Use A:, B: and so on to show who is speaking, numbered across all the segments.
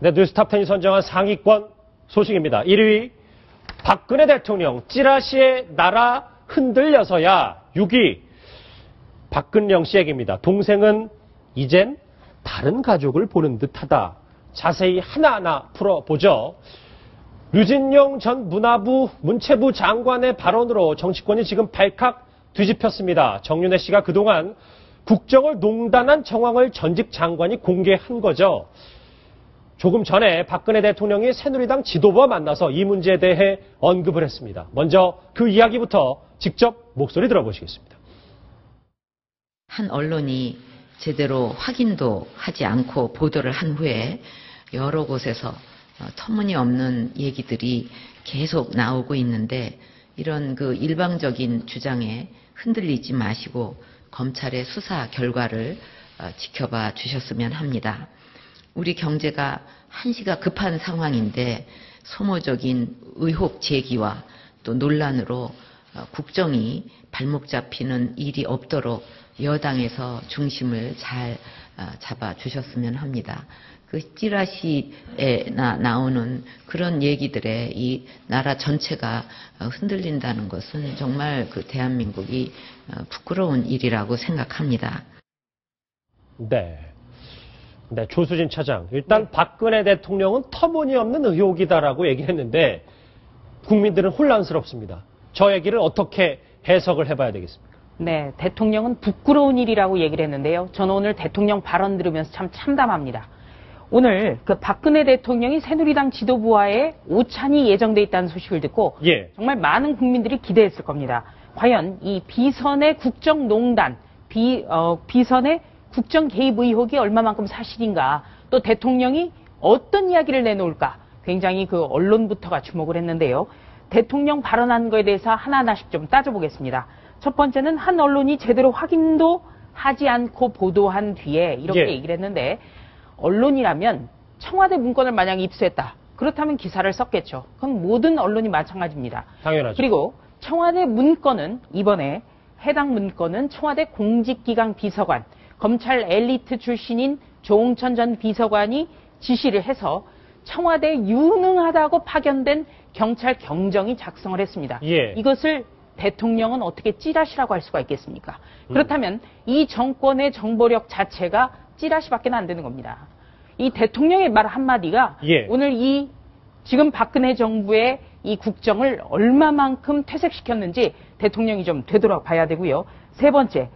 A: 네, 뉴스탑10이 선정한 상위권 소식입니다. 1위, 박근혜 대통령 찌라시에 나라 흔들려서야. 6위, 박근령 씨 얘기입니다. 동생은 이젠 다른 가족을 보는 듯하다. 자세히 하나하나 풀어보죠. 류진용 전 문화부 문체부 장관의 발언으로 정치권이 지금 발칵 뒤집혔습니다. 정윤회 씨가 그동안 국정을 농단한 정황을 전직 장관이 공개한 거죠. 조금 전에 박근혜 대통령이 새누리당 지도부와 만나서 이 문제에 대해 언급을 했습니다. 먼저 그 이야기부터 직접 목소리 들어보시겠습니다.
B: 한 언론이 제대로 확인도 하지 않고 보도를 한 후에 여러 곳에서 터무니없는 얘기들이 계속 나오고 있는데, 이런 그 일방적인 주장에 흔들리지 마시고 검찰의 수사 결과를 지켜봐 주셨으면 합니다. 우리 경제가 한시가 급한 상황인데 소모적인 의혹 제기와 또 논란으로 국정이 발목 잡히는 일이 없도록 여당에서 중심을 잘 잡아 주셨으면 합니다. 그 찌라시에 나오는 그런 얘기들에 이 나라 전체가 흔들린다는 것은 정말 그 대한민국이 부끄러운 일이라고 생각합니다.
A: 네, 조수진 차장. 일단 박근혜 대통령은 터무니없는 의혹이다라고 얘기했는데 국민들은 혼란스럽습니다. 저 얘기를 어떻게 해석을 해봐야 되겠습니까?
C: 네, 대통령은 부끄러운 일이라고 얘기를 했는데요. 저는 오늘 대통령 발언 들으면서 참 참담합니다. 오늘 그 박근혜 대통령이 새누리당 지도부와의 오찬이 예정돼 있다는 소식을 듣고 정말 많은 국민들이 기대했을 겁니다. 과연 이 비선의 국정농단, 비선의 국정 개입 의혹이 얼마만큼 사실인가, 또 대통령이 어떤 이야기를 내놓을까, 굉장히 그 언론부터가 주목을 했는데요. 대통령 발언한 거에 대해서 하나하나씩 좀 따져보겠습니다. 첫 번째는 한 언론이 제대로 확인도 하지 않고 보도한 뒤에 이렇게 얘기를 했는데, 언론이라면 청와대 문건을 만약 입수했다, 그렇다면 기사를 썼겠죠. 그건 모든 언론이 마찬가지입니다.
A: 당연하죠.
C: 그리고 청와대 문건은, 이번에 해당 문건은 청와대 공직기강 비서관, 검찰 엘리트 출신인 조홍천 전 비서관이 지시를 해서 청와대에 유능하다고 파견된 경찰 경정이 작성을 했습니다. 이것을 대통령은 어떻게 찌라시라고 할 수가 있겠습니까? 그렇다면 이 정권의 정보력 자체가 찌라시밖에 안 되는 겁니다. 이 대통령의 말 한마디가 오늘 이 지금 박근혜 정부의 이 국정을 얼마만큼 퇴색시켰는지 대통령이 좀 되돌아봐야 되고요. 세 번째,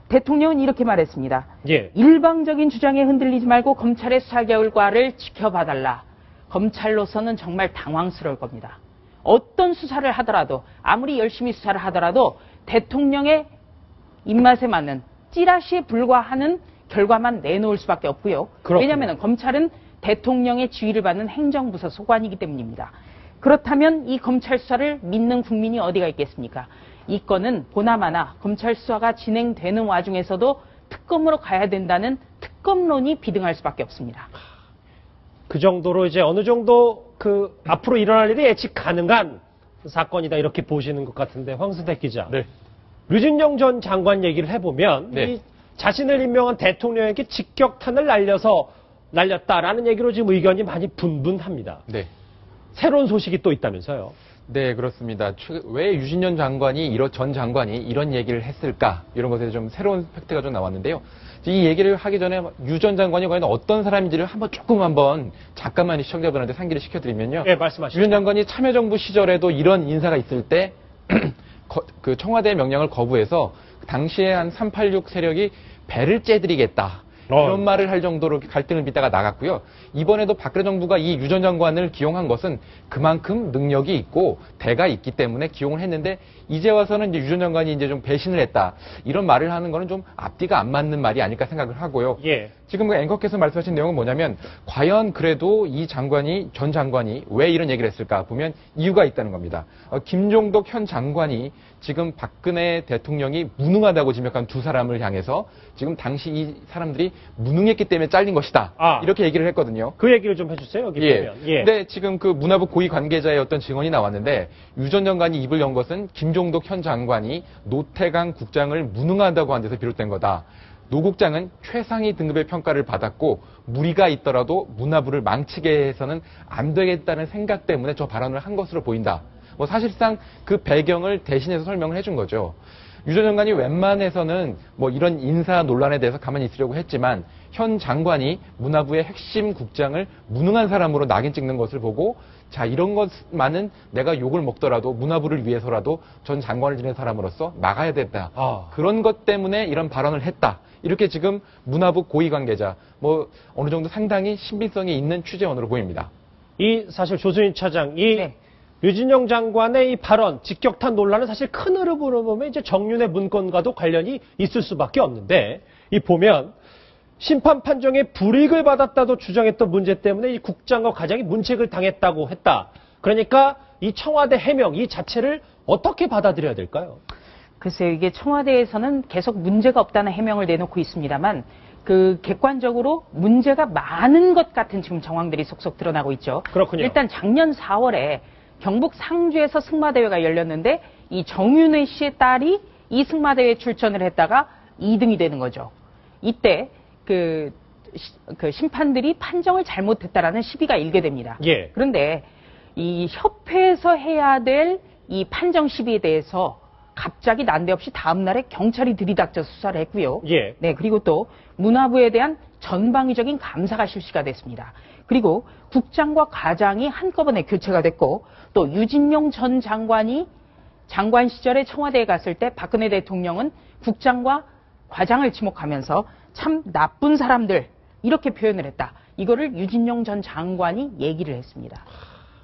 C: 대통령은 이렇게 말했습니다. 일방적인 주장에 흔들리지 말고 검찰의 수사 결과를 지켜봐달라. 검찰로서는 정말 당황스러울 겁니다. 어떤 수사를 하더라도, 아무리 열심히 수사를 하더라도 대통령의 입맛에 맞는 찌라시에 불과하는 결과만 내놓을 수밖에 없고요. 왜냐하면 검찰은 대통령의 지휘를 받는 행정부서 소관이기 때문입니다. 그렇다면 이 검찰 수사를 믿는 국민이 어디가 있겠습니까? 이 건은 보나마나 검찰 수사가 진행되는 와중에서도 특검으로 가야 된다는 특검론이 비등할 수밖에 없습니다.
A: 그 정도로 이제 어느 정도 그 앞으로 일어날 일이 예측 가능한 사건이다, 이렇게 보시는 것 같은데, 황순택 기자. 류진용 전 장관 얘기를 해보면 이 자신을 임명한 대통령에게 직격탄을 날렸다라는 얘기로 지금 의견이 많이 분분합니다. 새로운 소식이 또 있다면서요?
D: 네, 그렇습니다. 왜 유진년 전 장관이 이런 얘기를 했을까? 이런 것에 좀 새로운 팩트가 좀 나왔는데요. 이 얘기를 하기 전에 유 전 장관이 과연 어떤 사람인지를 잠깐만 시청자분한테 상기를 시켜드리면요.
A: 말씀하시죠.
D: 유 전 장관이 참여정부 시절에도 이런 인사가 있을 때 그 청와대 명령을 거부해서 당시에 한 386 세력이 배를 째드리겠다, 이런 말을 할 정도로 갈등을 빚다가 나갔고요. 이번에도 박근혜 정부가 이 유 전 장관을 기용한 것은 그만큼 능력이 있고 대가 있기 때문에 기용을 했는데, 이제 와서는 이제 유 전 장관이 이제 좀 배신을 했다, 이런 말을 하는 거는 좀 앞뒤가 안 맞는 말이 아닐까 생각을 하고요. 지금 그 앵커께서 말씀하신 내용은 뭐냐면, 과연 그래도 전 장관이 왜 이런 얘기를 했을까 보면 이유가 있다는 겁니다. 김종덕 현 장관이 지금 박근혜 대통령이 무능하다고 지명한 두 사람을 향해서 지금 당시 이 사람들이 무능했기 때문에 잘린 것이다, 이렇게 얘기를 했거든요.
A: 그 얘기를 좀 해주세요. 여기 보면.
D: 근데 지금 그 문화부 고위 관계자의 어떤 증언이 나왔는데, 유 전 장관이 입을 연 것은 김종덕 현 장관이 노태강 국장을 무능하다고 한 데서 비롯된 거다. 노 국장은 최상위 등급의 평가를 받았고 무리가 있더라도 문화부를 망치게 해서는 안 되겠다는 생각 때문에 저 발언을 한 것으로 보인다. 뭐 사실상 그 배경을 대신해서 설명을 해준 거죠. 유 전 장관이 웬만해서는 뭐 이런 인사 논란에 대해서 가만히 있으려고 했지만 현 장관이 문화부의 핵심 국장을 무능한 사람으로 낙인 찍는 것을 보고 자, 이런 것만은 내가 욕을 먹더라도 문화부를 위해서라도 전 장관을 지낸 사람으로서 막아야 된다. 그런 것 때문에 이런 발언을 했다. 이렇게 지금 문화부 고위 관계자 뭐 어느 정도 상당히 신빙성이 있는 취재원으로 보입니다.
A: 이 사실 조순인 차장, 이
C: 네.
A: 유진영 장관의 이 발언, 직격탄 논란은 사실 큰 흐름으로 보면 이제 정윤의 문건과도 관련이 있을 수밖에 없는데, 이 보면 심판 판정에 불이익을 받았다도 주장했던 문제 때문에 이 국장과 과장이 문책을 당했다고 했다. 그러니까 이 청와대 해명 이 자체를 어떻게 받아들여야 될까요?
C: 글쎄요, 이게 청와대에서는 계속 문제가 없다는 해명을 내놓고 있습니다만 그 객관적으로 문제가 많은 것 같은 지금 정황들이 속속 드러나고 있죠.
A: 그렇군요.
C: 일단 작년 4월에 경북 상주에서 승마대회가 열렸는데 이 정윤회 씨의 딸이 이 승마대회에 출전을 했다가 2등이 되는 거죠. 이때 그 심판들이 판정을 잘못했다라는 시비가 일게 됩니다.
A: 예.
C: 그런데 이 협회에서 해야 될 이 판정 시비에 대해서 갑자기 난데없이 다음날에 경찰이 들이닥쳐 수사를 했고요.
A: 예.
C: 네, 그리고 또 문화부에 대한 전방위적인 감사가 실시가 됐습니다. 그리고 국장과 과장이 한꺼번에 교체가 됐고 또 유진용 전 장관이 장관 시절에 청와대에 갔을 때 박근혜 대통령은 국장과 과장을 지목하면서 참 나쁜 사람들 이렇게 표현을 했다. 이거를 유진용 전 장관이 얘기를 했습니다.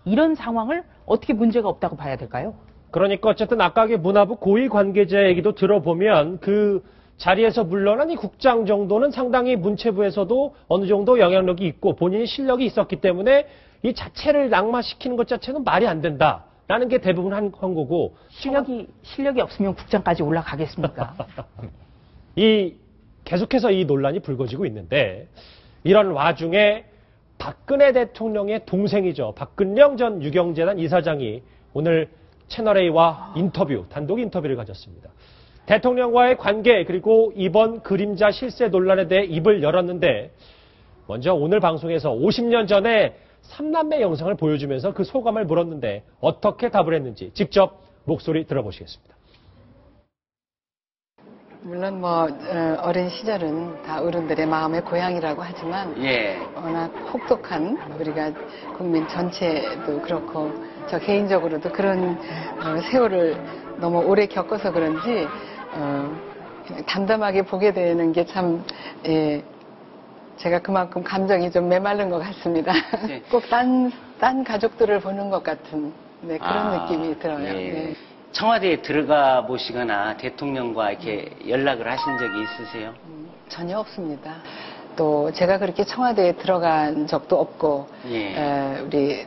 C: 이런 상황을 어떻게 문제가 없다고 봐야 될까요?
A: 그러니까 어쨌든 아까 문화부 고위 관계자 얘기도 들어보면 그 자리에서 물러난 이 국장 정도는 상당히 문체부에서도 어느 정도 영향력이 있고 본인이 실력이 있었기 때문에 이 자체를 낙마시키는 것 자체는 말이 안 된다라는 게 대부분 한 거고
C: 실력이 없으면 국장까지 올라가겠습니까?
A: 계속해서 이 논란이 불거지고 있는데 이런 와중에 박근혜 대통령의 동생이죠. 박근영 전 유경재단 이사장이 오늘 채널A와 단독 인터뷰를 가졌습니다. 대통령과의 관계 그리고 이번 그림자 실세 논란에 대해 입을 열었는데 먼저 오늘 방송에서 50년 전에 3남매 영상을 보여주면서 그 소감을 물었는데 어떻게 답을 했는지 직접 목소리 들어보시겠습니다.
E: 물론 뭐 어린 시절은 다 어른들의 마음의 고향이라고 하지만 워낙 혹독한 우리가 국민 전체도 그렇고 저 개인적으로도 그런 세월을 너무 오래 겪어서 그런지 담담하게 보게 되는 게 참 제가 그만큼 감정이 좀 메마른 것 같습니다.
F: 네.
E: 꼭 딴 가족들을 보는 것 같은 그런 느낌이 들어요. 네.
F: 청와대에 들어가 보시거나 대통령과 이렇게 연락을 하신 적이 있으세요?
E: 전혀 없습니다. 또 제가 그렇게 청와대에 들어간 적도 없고 우리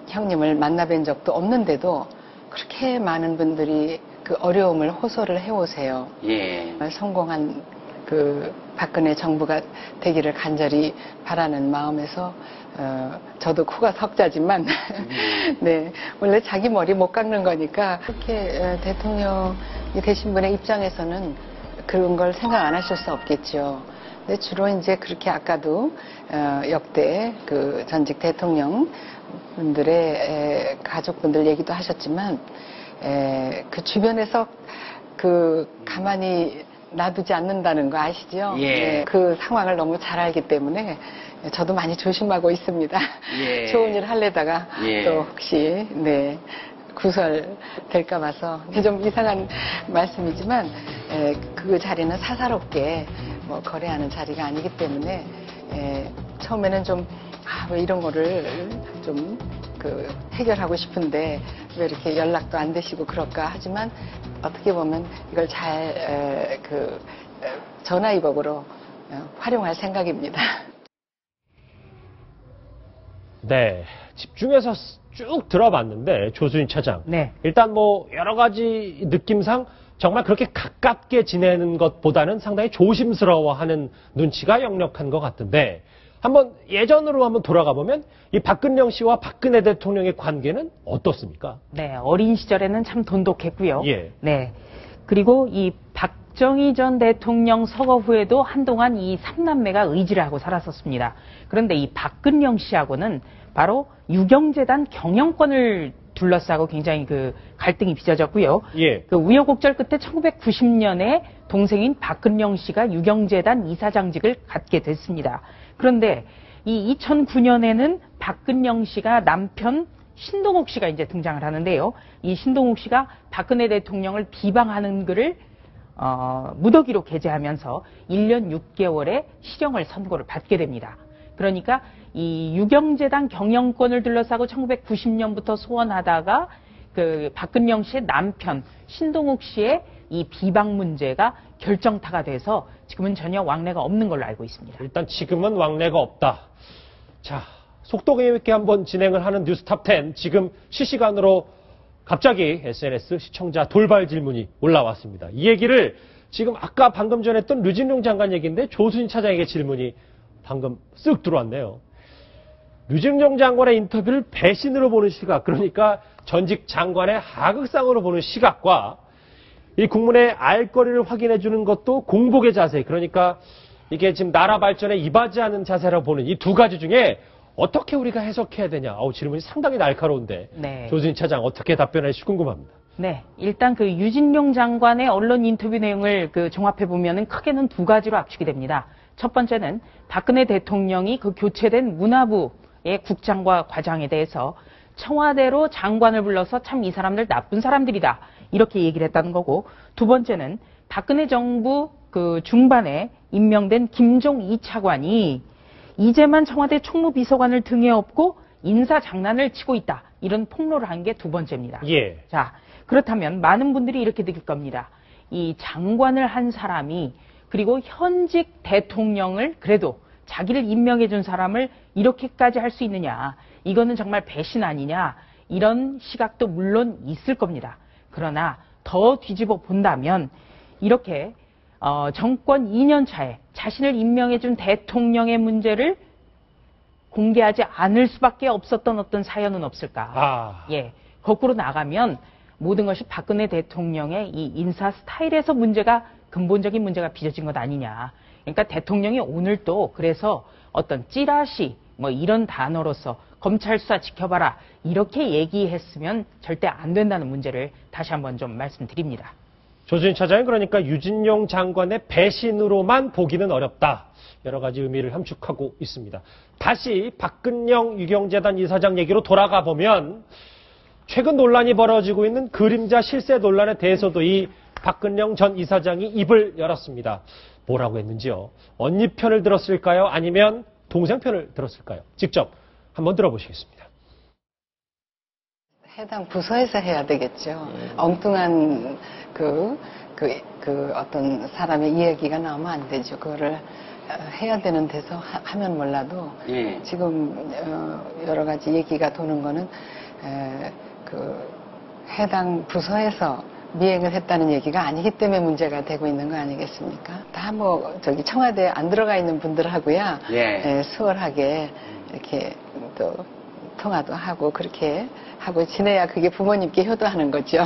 E: 형님을 만나뵌 적도 없는데도 그렇게 많은 분들이 그 어려움을 호소를 해오세요. 성공한 그 박근혜 정부가 되기를 간절히 바라는 마음에서 저도 코가 석자지만 네, 원래 자기 머리 못 깎는 거니까 그렇게 대통령이 되신 분의 입장에서는 그런 걸 생각 안 하실 수 없겠죠. 근데 주로 이제 그렇게 아까도 역대 그 전직 대통령 분들의 가족분들 얘기도 하셨지만 그 주변에서 그 가만히 놔두지 않는다는 거 아시죠? 그 상황을 너무 잘 알기 때문에 저도 많이 조심하고 있습니다. 좋은 일 하려다가 또 혹시 구설 될까 봐서 좀 이상한 말씀이지만 그 자리는 사사롭게 뭐 거래하는 자리가 아니기 때문에 처음에는 좀 왜 이런 거를 좀 해결하고 싶은데 왜 이렇게 연락도 안 되시고 그럴까 하지만 어떻게 보면 이걸 잘 전화위복으로 활용할 생각입니다.
A: 네, 집중해서 쭉 들어봤는데 조순인 차장.
C: 네.
A: 일단 뭐 여러 가지 느낌상 정말 그렇게 가깝게 지내는 것보다는 상당히 조심스러워하는 눈치가 역력한 것 같은데 한번 예전으로 한번 돌아가 보면 이 박근영 씨와 박근혜 대통령의 관계는 어떻습니까?
C: 네, 어린 시절에는 참 돈독했고요.
A: 예.
C: 네. 그리고 이 박정희 전 대통령 서거 후에도 한동안 이 3남매가 의지를 하고 살았었습니다. 그런데 이 박근영 씨하고는 바로 유경재단 경영권을 둘러싸고 굉장히 그 갈등이 빚어졌고요.
A: 예.
C: 그 우여곡절 끝에 1990년에 동생인 박근영 씨가 유경재단 이사장직을 갖게 됐습니다. 그런데 이 2009년에는 박근영 씨가 남편 신동욱 씨가 이제 등장을 하는데요. 이 신동욱 씨가 박근혜 대통령을 비방하는 글을 무더기로 게재하면서 1년 6개월의 실형을 선고를 받게 됩니다. 그러니까 이 유경재단 경영권을 둘러싸고 1990년부터 소원하다가 그 박근영 씨의 남편 신동욱 씨의 이 비방 문제가 결정타가 돼서 지금은 전혀 왕래가 없는 걸로 알고 있습니다.
A: 일단 지금은 왕래가 없다. 자, 속도감 있게 한번 진행을 하는 뉴스탑 10. 지금 실시간으로 갑자기 SNS 시청자 돌발 질문이 올라왔습니다. 이 얘기를 지금 아까 방금 전에 했던 류진룡 장관 얘기인데 조순신 차장에게 질문이 방금 쓱 들어왔네요. 류진룡 장관의 인터뷰를 배신으로 보는 시각, 그러니까 전직 장관의 하극상으로 보는 시각과 이 국민의 알거리를 확인해 주는 것도 공복의 자세, 그러니까 이게 지금 나라 발전에 이바지하는 자세라고 보는 이 두 가지 중에 어떻게 우리가 해석해야 되냐. 질문이 상당히 날카로운데
C: 네.
A: 조순신 차장 어떻게 답변할지 궁금합니다.
C: 네, 일단 그 유진룡 장관의 언론 인터뷰 내용을 그 종합해 보면은 크게는 두 가지로 압축이 됩니다. 첫 번째는 박근혜 대통령이 그 교체된 문화부의 국장과 과장에 대해서 청와대로 장관을 불러서 참 이 사람들 나쁜 사람들이다 이렇게 얘기를 했다는 거고, 두 번째는 박근혜 정부 그 중반에 임명된 김종 2차관이 이제만 청와대 총무비서관을 등에 업고 인사 장난을 치고 있다 이런 폭로를 한 게 두 번째입니다.
A: 예.
C: 자, 그렇다면 많은 분들이 이렇게 느낄 겁니다. 이 장관을 한 사람이 그리고 현직 대통령을 그래도 자기를 임명해 준 사람을 이렇게까지 할 수 있느냐. 이거는 정말 배신 아니냐. 이런 시각도 물론 있을 겁니다. 그러나 더 뒤집어 본다면 이렇게 정권 2년 차에 자신을 임명해 준 대통령의 문제를 공개하지 않을 수밖에 없었던 어떤 사연은 없을까. 예, 거꾸로 나가면 모든 것이 박근혜 대통령의 이 인사 스타일에서 근본적인 문제가 빚어진 것 아니냐. 그러니까 대통령이 오늘 또 그래서 어떤 찌라시 뭐 이런 단어로서 검찰 수사 지켜봐라 이렇게 얘기했으면 절대 안 된다는 문제를 다시 한번 좀 말씀드립니다.
A: 조순신 차장은 그러니까 유진룡 장관의 배신으로만 보기는 어렵다. 여러 가지 의미를 함축하고 있습니다. 다시 박근영 유경재단 이사장 얘기로 돌아가 보면 최근 논란이 벌어지고 있는 그림자 실세 논란에 대해서도 이 박근영 전 이사장이 입을 열었습니다. 뭐라고 했는지요? 언니 편을 들었을까요? 아니면 동생 편을 들었을까요? 직접 한번 들어보시겠습니다.
E: 해당 부서에서 해야 되겠죠. 엉뚱한 그 어떤 사람의 이야기가 나오면 안 되죠. 그거를 해야 되는 데서 하면 몰라도
F: 예.
E: 지금 여러 가지 얘기가 도는 거는 그 해당 부서에서 미행을 했다는 얘기가 아니기 때문에 문제가 되고 있는 거 아니겠습니까? 다 뭐 저기 청와대에 안 들어가 있는 분들하고야
F: 예.
E: 수월하게 이렇게 또 통화도 하고 그렇게 하고 지내야 그게 부모님께 효도하는 거죠.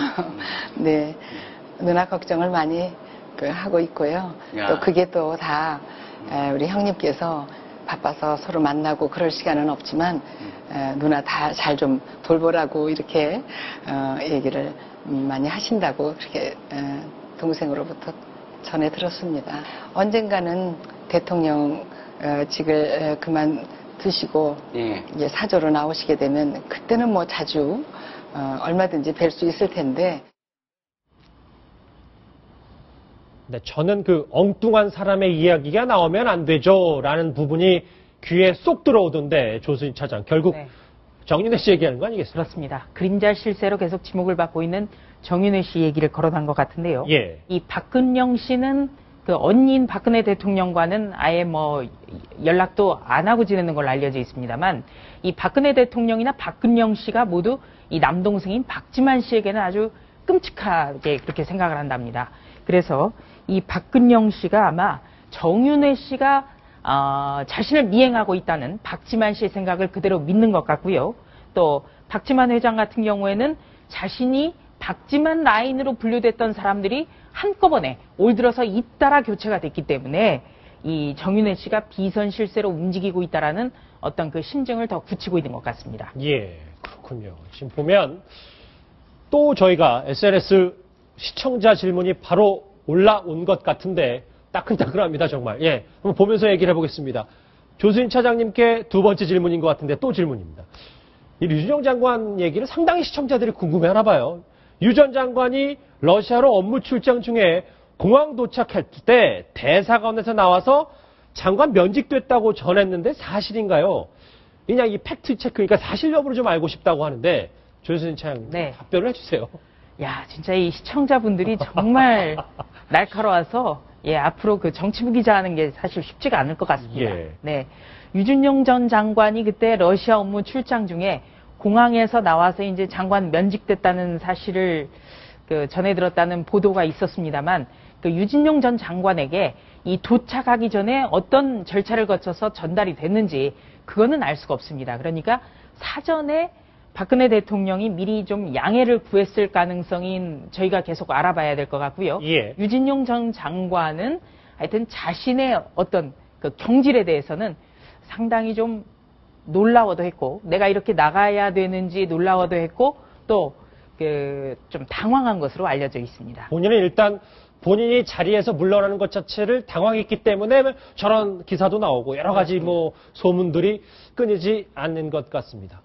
E: 네, 누나 걱정을 많이 하고 있고요.
F: 야.
E: 또 그게 또 다 우리 형님께서 바빠서 서로 만나고 그럴 시간은 없지만 누나 다 잘 좀 돌보라고 이렇게 얘기를 많이 하신다고 그렇게 동생으로부터 전해 들었습니다. 언젠가는 대통령직을 그만두시고
F: 예.
E: 이제 사조로 나오시게 되면 그때는 뭐 자주 얼마든지 뵐 수 있을 텐데.
A: 네, 저는 그 엉뚱한 사람의 이야기가 나오면 안 되죠 라는 부분이 귀에 쏙 들어오던데 조순신 차장 결국
C: 네.
A: 정윤회 씨 얘기하는 거 아니겠습니까?
C: 그렇습니다. 그림자 실세로 계속 지목을 받고 있는 정윤회 씨 얘기를 거론한 것 같은데요.
A: 예.
C: 이 박근영 씨는 그 언니인 박근혜 대통령과는 아예 뭐 연락도 안 하고 지내는 걸로 알려져 있습니다만 이 박근혜 대통령이나 박근영 씨가 모두 이 남동생인 박지만 씨에게는 아주 끔찍하게 그렇게 생각을 한답니다. 그래서 이 박근영 씨가 아마 정윤회 씨가 자신을 미행하고 있다는 박지만 씨의 생각을 그대로 믿는 것 같고요. 또 박지만 회장 같은 경우에는 자신이 박지만 라인으로 분류됐던 사람들이 한꺼번에 올 들어서 잇따라 교체가 됐기 때문에 이 정윤회 씨가 비선 실세로 움직이고 있다라는 어떤 그 심증을 더 굳히고 있는 것 같습니다.
A: 예, 그렇군요. 지금 보면 또 저희가 SNS 시청자 질문이 바로 올라온 것 같은데 따끈따끈합니다, 정말. 예, 한번 보면서 얘기를 해보겠습니다. 조수인 차장님께 두 번째 질문인 것 같은데 또 질문입니다. 이 류준영 장관 얘기를 상당히 시청자들이 궁금해하나 봐요. 유 전 장관이 러시아로 업무 출장 중에 공항 도착할 때 대사관에서 나와서 장관 면직됐다고 전했는데 사실인가요? 그냥 이 팩트 체크, 그러니까 사실 여부를 좀 알고 싶다고 하는데 조수인 차장님 답변을 해주세요.
C: 야, 진짜 이 시청자분들이 정말 날카로워서 예, 앞으로 그 정치부 기자 하는 게 사실 쉽지가 않을 것 같습니다.
A: 예.
C: 네. 유준용 전 장관이 그때 러시아 업무 출장 중에 공항에서 나와서 이제 장관 면직됐다는 사실을 그 전해 들었다는 보도가 있었습니다만 그 유진용 전 장관에게 이 도착하기 전에 어떤 절차를 거쳐서 전달이 됐는지 그거는 알 수가 없습니다. 그러니까 사전에 박근혜 대통령이 미리 좀 양해를 구했을 가능성이 저희가 계속 알아봐야 될 것 같고요.
A: 예.
C: 유진용 전 장관은 하여튼 자신의 어떤 그 경질에 대해서는 상당히 좀 놀라워도 했고, 내가 이렇게 나가야 되는지 놀라워도 했고, 또 그 좀 당황한 것으로 알려져 있습니다.
A: 본인은 일단 본인이 자리에서 물러나는 것 자체를 당황했기 때문에 저런 기사도 나오고 여러 가지 뭐 소문들이 끊이지 않는 것 같습니다.